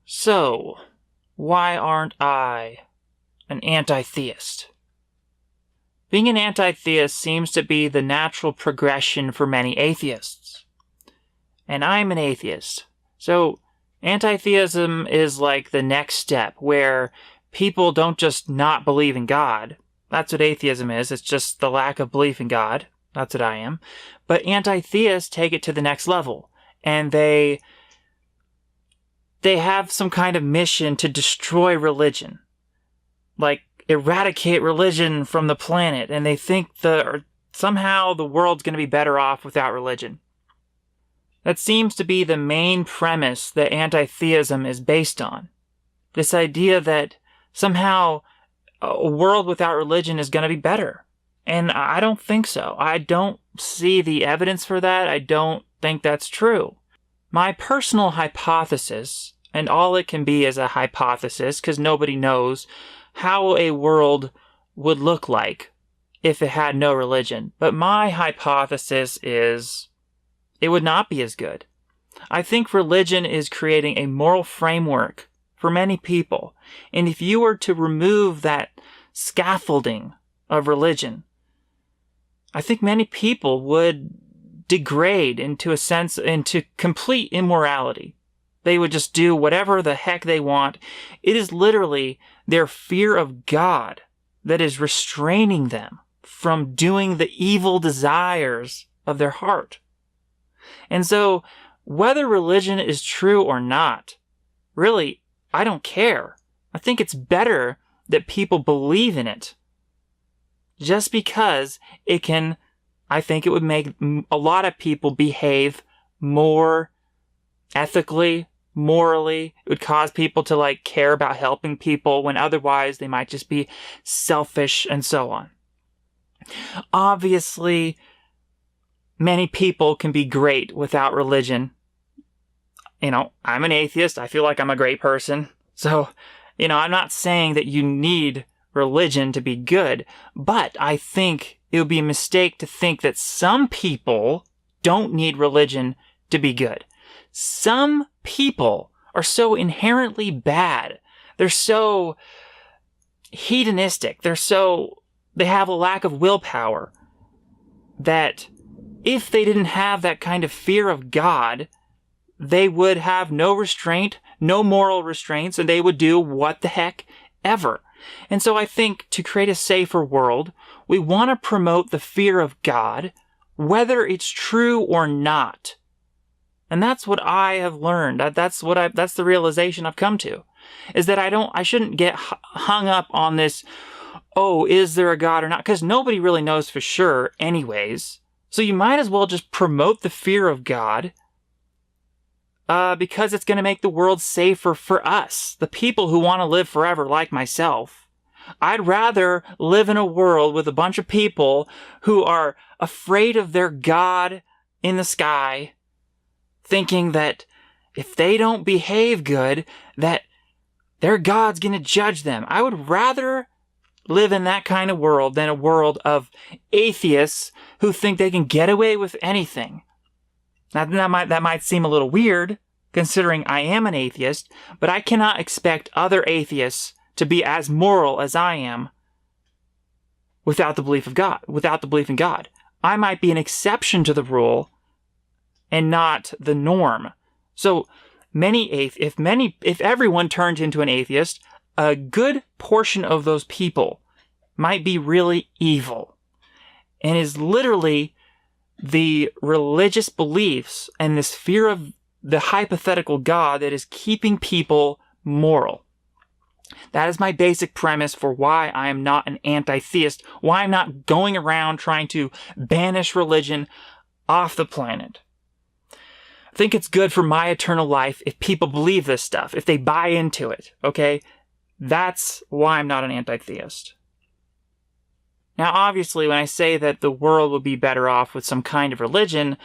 So, why aren't I an anti-theist? Being an anti-theist seems to be the natural progression for many atheists. And I'm an atheist. So, anti-theism is like the next step where people don't just not believe in God. That's what atheism is. It's just the lack of belief in God. That's what I am. But anti-theists take it to the next level. And they have some kind of mission to destroy religion. Like, eradicate religion from the planet. And they think somehow the world's going to be better off without religion. That seems to be the main premise that anti-theism is based on. This idea that somehow a world without religion is going to be better. And I don't think so. I don't see the evidence for that. I don't think that's true. My personal hypothesis, and all it can be is a hypothesis because nobody knows how a world would look like if it had no religion. But my hypothesis is it would not be as good. I think religion is creating a moral framework for many people. And if you were to remove that scaffolding of religion, I think many people would degrade into complete immorality. They would just do whatever the heck they want. It is literally their fear of God that is restraining them from doing the evil desires of their heart. And so, whether religion is true or not, really, I don't care. I think it's better that people believe in it. Just because I think it would make a lot of people behave more ethically, morally. It would cause people to care about helping people when otherwise they might just be selfish and so on. Obviously, many people can be great without religion. I'm an atheist. I feel like I'm a great person. So, I'm not saying that you need religion to be good, but I think it would be a mistake to think that some people don't need religion to be good. Some people are so inherently bad. They're so hedonistic. They have a lack of willpower that if they didn't have that kind of fear of God, they would have no restraint, no moral restraints, and they would do what the heck ever. And so I think to create a safer world, we want to promote the fear of God, whether it's true or not. And that's what I have learned. That's the realization I've come to, is that I shouldn't get hung up on this, is there a God or not? Because nobody really knows for sure anyways. So you might as well just promote the fear of God, because it's going to make the world safer for us, the people who want to live forever like myself. I'd rather live in a world with a bunch of people who are afraid of their God in the sky, thinking that if they don't behave good, that their God's going to judge them. I would rather live in that kind of world than a world of atheists who think they can get away with anything. Now, that might seem a little weird, considering I am an atheist, but I cannot expect other atheists to be as moral as I am without the belief of God, without the belief in God. I might be an exception to the rule and not the norm. So if everyone turned into an atheist, a good portion of those people might be really evil and is literally the religious beliefs and this fear of the hypothetical God that is keeping people moral. That is my basic premise for why I am not an anti-theist, why I'm not going around trying to banish religion off the planet. I think it's good for my eternal life if people believe this stuff, if they buy into it, okay? That's why I'm not an anti-theist. Now, obviously, when I say that the world would be better off with some kind of religion,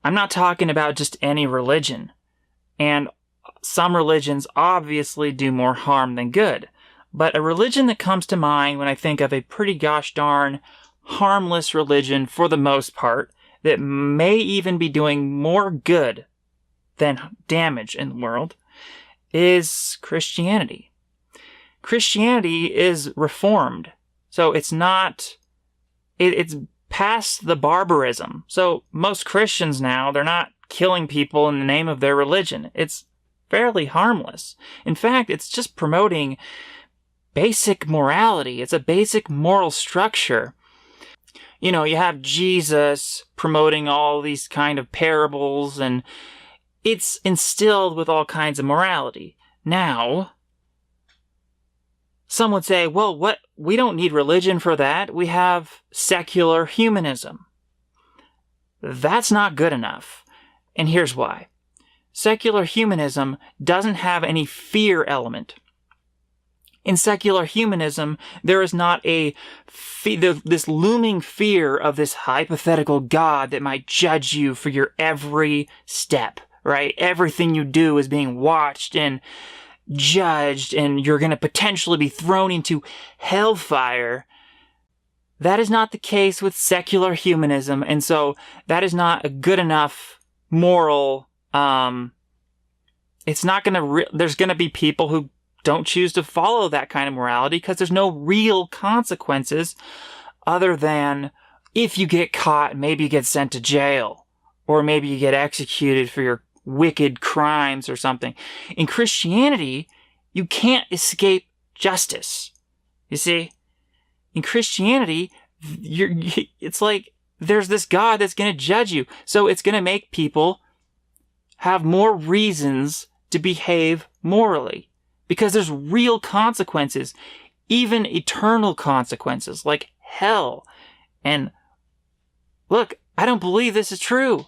I'm not talking about just any religion. And some religions obviously do more harm than good. But a religion that comes to mind when I think of a pretty gosh darn harmless religion for the most part, that may even be doing more good than damage in the world, is Christianity. Christianity is reformed. So it's not, it's past the barbarism. So most Christians now, they're not killing people in the name of their religion. It's fairly harmless. In fact, it's just promoting basic morality. It's a basic moral structure. You know, you have Jesus promoting all these kind of parables, and it's instilled with all kinds of morality. Now, some would say, well, we don't need religion for that. We have secular humanism. That's not good enough. And here's why. Secular humanism doesn't have any fear element. In secular humanism, there is not this looming fear of this hypothetical God that might judge you for your every step, right? Everything you do is being watched and judged, and you're going to potentially be thrown into hellfire. That is not the case with secular humanism, and so that is not a good enough moral. It's not going to. There's going to be people who don't choose to follow that kind of morality because there's no real consequences other than if you get caught, maybe you get sent to jail, or maybe you get executed for your wicked crimes or something. In Christianity, you can't escape justice. You see? In Christianity, it's like there's this God that's going to judge you. So it's going to make people have more reasons to behave morally. Because there's real consequences, even eternal consequences, like hell. And look, I don't believe this is true,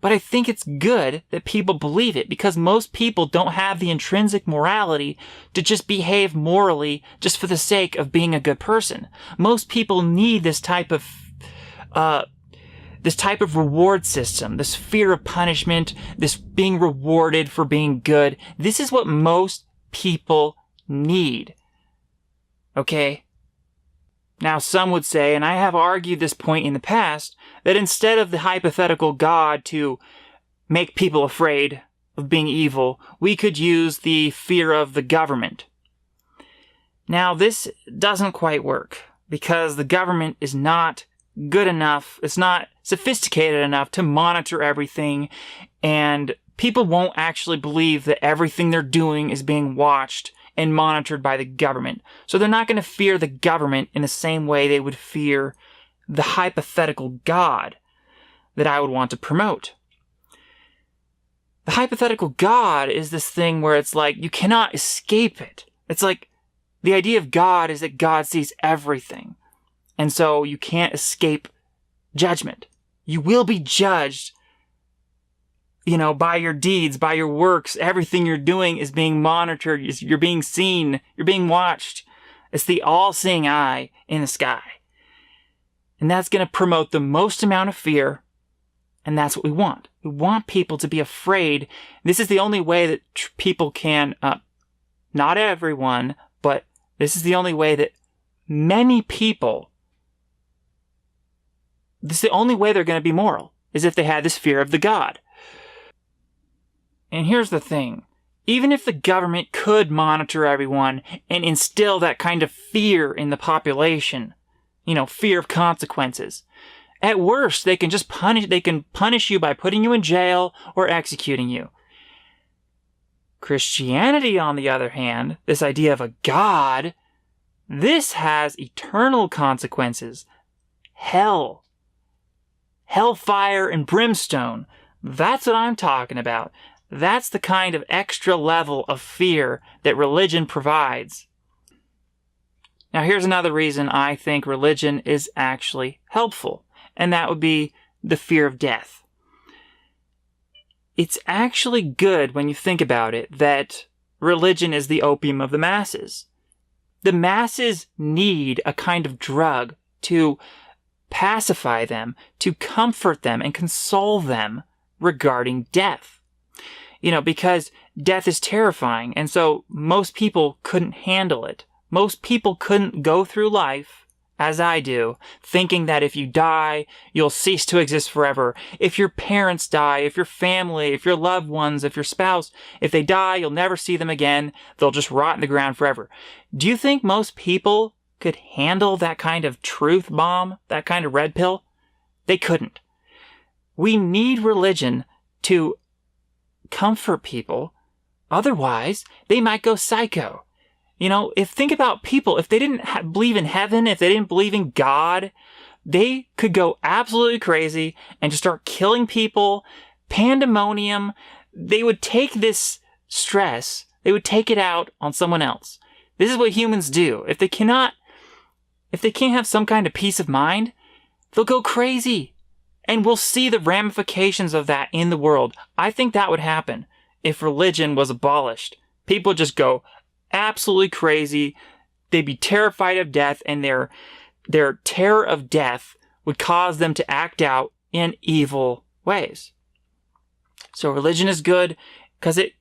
but I think it's good that people believe it, because most people don't have the intrinsic morality to just behave morally just for the sake of being a good person. Most people need this type of reward system, this fear of punishment, this being rewarded for being good. This is what most people need. Okay? Now, some would say, and I have argued this point in the past, that instead of the hypothetical God to make people afraid of being evil, we could use the fear of the government. Now, this doesn't quite work, because the government is not good enough, it's not sophisticated enough to monitor everything, and people won't actually believe that everything they're doing is being watched and monitored by the government. So they're not going to fear the government in the same way they would fear the hypothetical God that I would want to promote. The hypothetical God is this thing where it's like you cannot escape it. It's like the idea of God is that God sees everything. And so you can't escape judgment. You will be judged, by your deeds, by your works. Everything you're doing is being monitored. You're being seen. You're being watched. It's the all-seeing eye in the sky. And that's going to promote the most amount of fear. And that's what we want. We want people to be afraid. This is the only way that people can, not everyone, but this is the only way that many people, this is the only way they're going to be moral, is if they had this fear of the God. And here's the thing. Even if the government could monitor everyone and instill that kind of fear in the population, fear of consequences, at worst, they can punish you by putting you in jail or executing you. Christianity, on the other hand, this idea of a God, this has eternal consequences. Hell. Hellfire and brimstone. That's what I'm talking about. That's the kind of extra level of fear that religion provides. Now, here's another reason I think religion is actually helpful, and that would be the fear of death. It's actually good when you think about it that religion is the opium of the masses. The masses need a kind of drug to pacify them, to comfort them and console them regarding death. Because death is terrifying, and so most people couldn't handle it. Most people couldn't go through life as I do, thinking that if you die, you'll cease to exist forever. If your parents die, if your family, if your loved ones, if your spouse, if they die, you'll never see them again. They'll just rot in the ground forever. Do you think most people could handle that kind of truth bomb, that kind of red pill? They couldn't. We need religion to comfort people. Otherwise, they might go psycho. Think about people, if they didn't believe in heaven, if they didn't believe in God, they could go absolutely crazy and just start killing people, pandemonium. They would take this stress, they would take it out on someone else. This is what humans do. If they can't have some kind of peace of mind, they'll go crazy. And we'll see the ramifications of that in the world. I think that would happen if religion was abolished. People would just go absolutely crazy. They'd be terrified of death, and their terror of death would cause them to act out in evil ways. So religion is good because it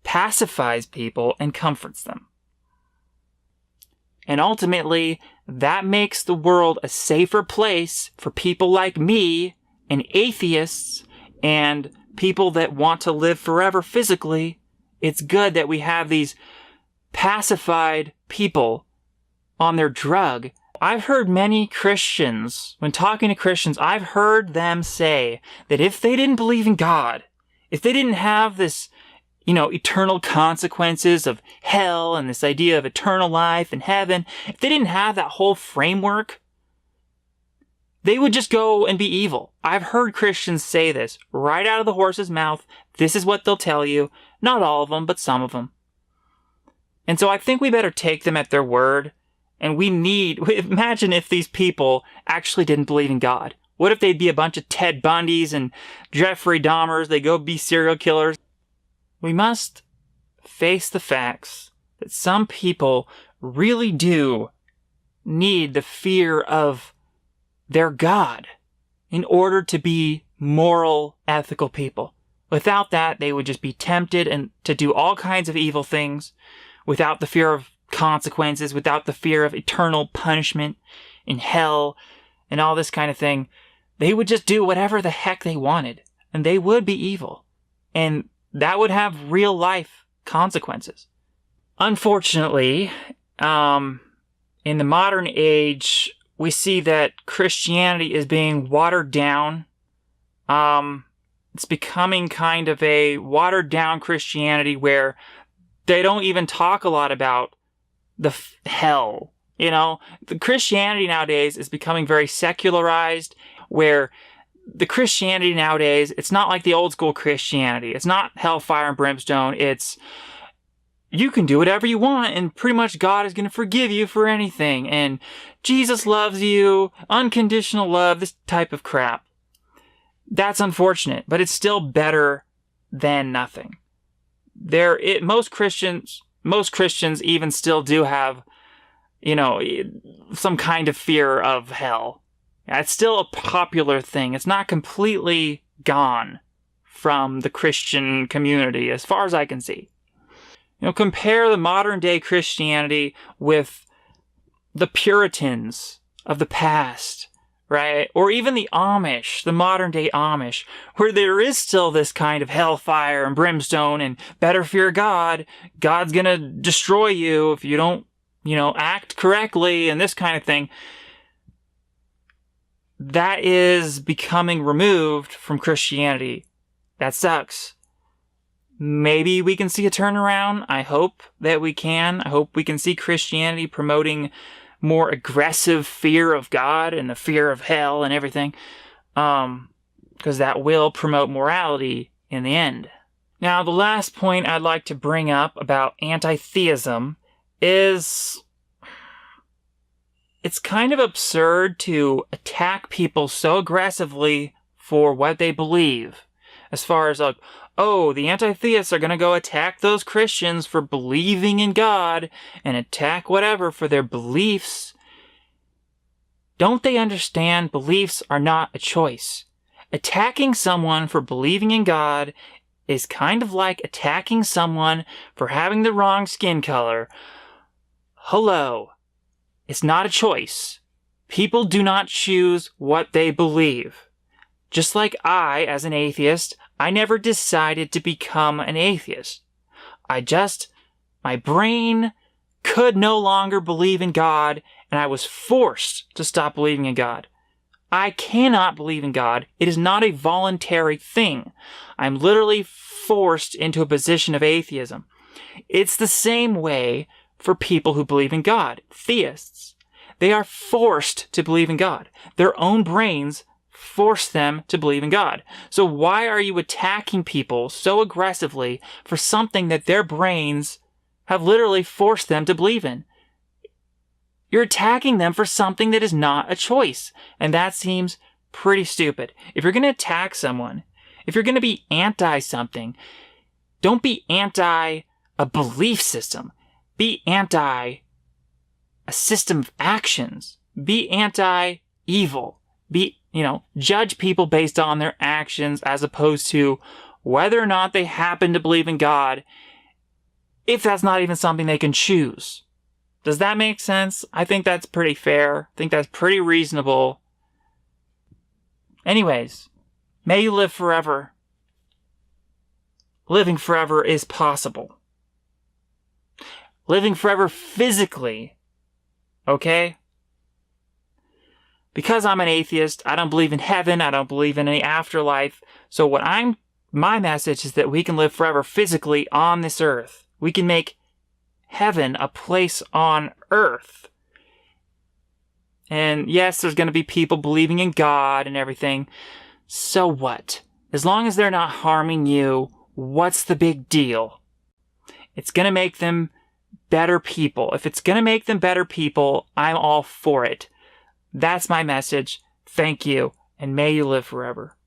pacifies people and comforts them. And ultimately, that makes the world a safer place for people like me and atheists and people that want to live forever physically. It's good that we have these pacified people on their drug. I've heard many Christians, when talking to Christians, I've heard them say that if they didn't believe in God, if they didn't have this, eternal consequences of hell and this idea of eternal life and heaven, if they didn't have that whole framework, they would just go and be evil. I've heard Christians say this right out of the horse's mouth. This is what they'll tell you. Not all of them, but some of them. And so I think we better take them at their word. And imagine if these people actually didn't believe in God. What if they'd be a bunch of Ted Bundys and Jeffrey Dahmers? They go be serial killers. We must face the facts that some people really do need the fear of their God in order to be moral, ethical people. Without that, they would just be tempted and to do all kinds of evil things without the fear of consequences, without the fear of eternal punishment in hell and all this kind of thing. They would just do whatever the heck they wanted, and they would be evil. And that would have real life consequences. Unfortunately, in the modern age, we see that Christianity is being watered down. It's becoming kind of a watered down Christianity where they don't even talk a lot about the hell. The Christianity nowadays is becoming very secularized, where the Christianity nowadays, it's not like the old school Christianity. It's not hellfire and brimstone. It's, you can do whatever you want, and pretty much God is going to forgive you for anything. And Jesus loves you, unconditional love, this type of crap. That's unfortunate, but it's still better than nothing. Most Christians even still do have, some kind of fear of hell. It's still a popular thing. It's not completely gone from the Christian community, as far as I can see. Compare the modern day Christianity with the Puritans of the past, right? Or even the Amish, the modern day Amish, where there is still this kind of hellfire and brimstone and better fear God. God's gonna destroy you if you don't, act correctly and this kind of thing. That is becoming removed from Christianity. That sucks. Maybe we can see a turnaround. I hope that we can. I hope we can see Christianity promoting more aggressive fear of God and the fear of hell and everything. Because that will promote morality in the end. Now, the last point I'd like to bring up about anti-theism is it's kind of absurd to attack people so aggressively for what they believe. As far as the anti-theists are going to go attack those Christians for believing in God and attack whatever for their beliefs. Don't they understand beliefs are not a choice? Attacking someone for believing in God is kind of like attacking someone for having the wrong skin color. Hello. It's not a choice. People do not choose what they believe. Just like I, as an atheist, I never decided to become an atheist. My brain could no longer believe in God, and I was forced to stop believing in God. I cannot believe in God. It is not a voluntary thing. I'm literally forced into a position of atheism. It's the same way for people who believe in God, theists. They are forced to believe in God. Their own brains force them to believe in God. So why are you attacking people so aggressively for something that their brains have literally forced them to believe in? You're attacking them for something that is not a choice. And that seems pretty stupid. If you're going to attack someone, if you're going to be anti something, don't be anti a belief system. Be anti a system of actions. Be anti-evil. Judge people based on their actions as opposed to whether or not they happen to believe in God, if that's not even something they can choose. Does that make sense? I think that's pretty fair. I think that's pretty reasonable. Anyways, may you live forever. Living forever is possible. Living forever physically. Okay? Because I'm an atheist, I don't believe in heaven, I don't believe in any afterlife. So my message is that we can live forever physically on this earth. We can make heaven a place on earth. And yes, there's going to be people believing in God and everything. So what? As long as they're not harming you, what's the big deal? It's going to make them better people. If it's going to make them better people, I'm all for it. That's my message. Thank you, and may you live forever.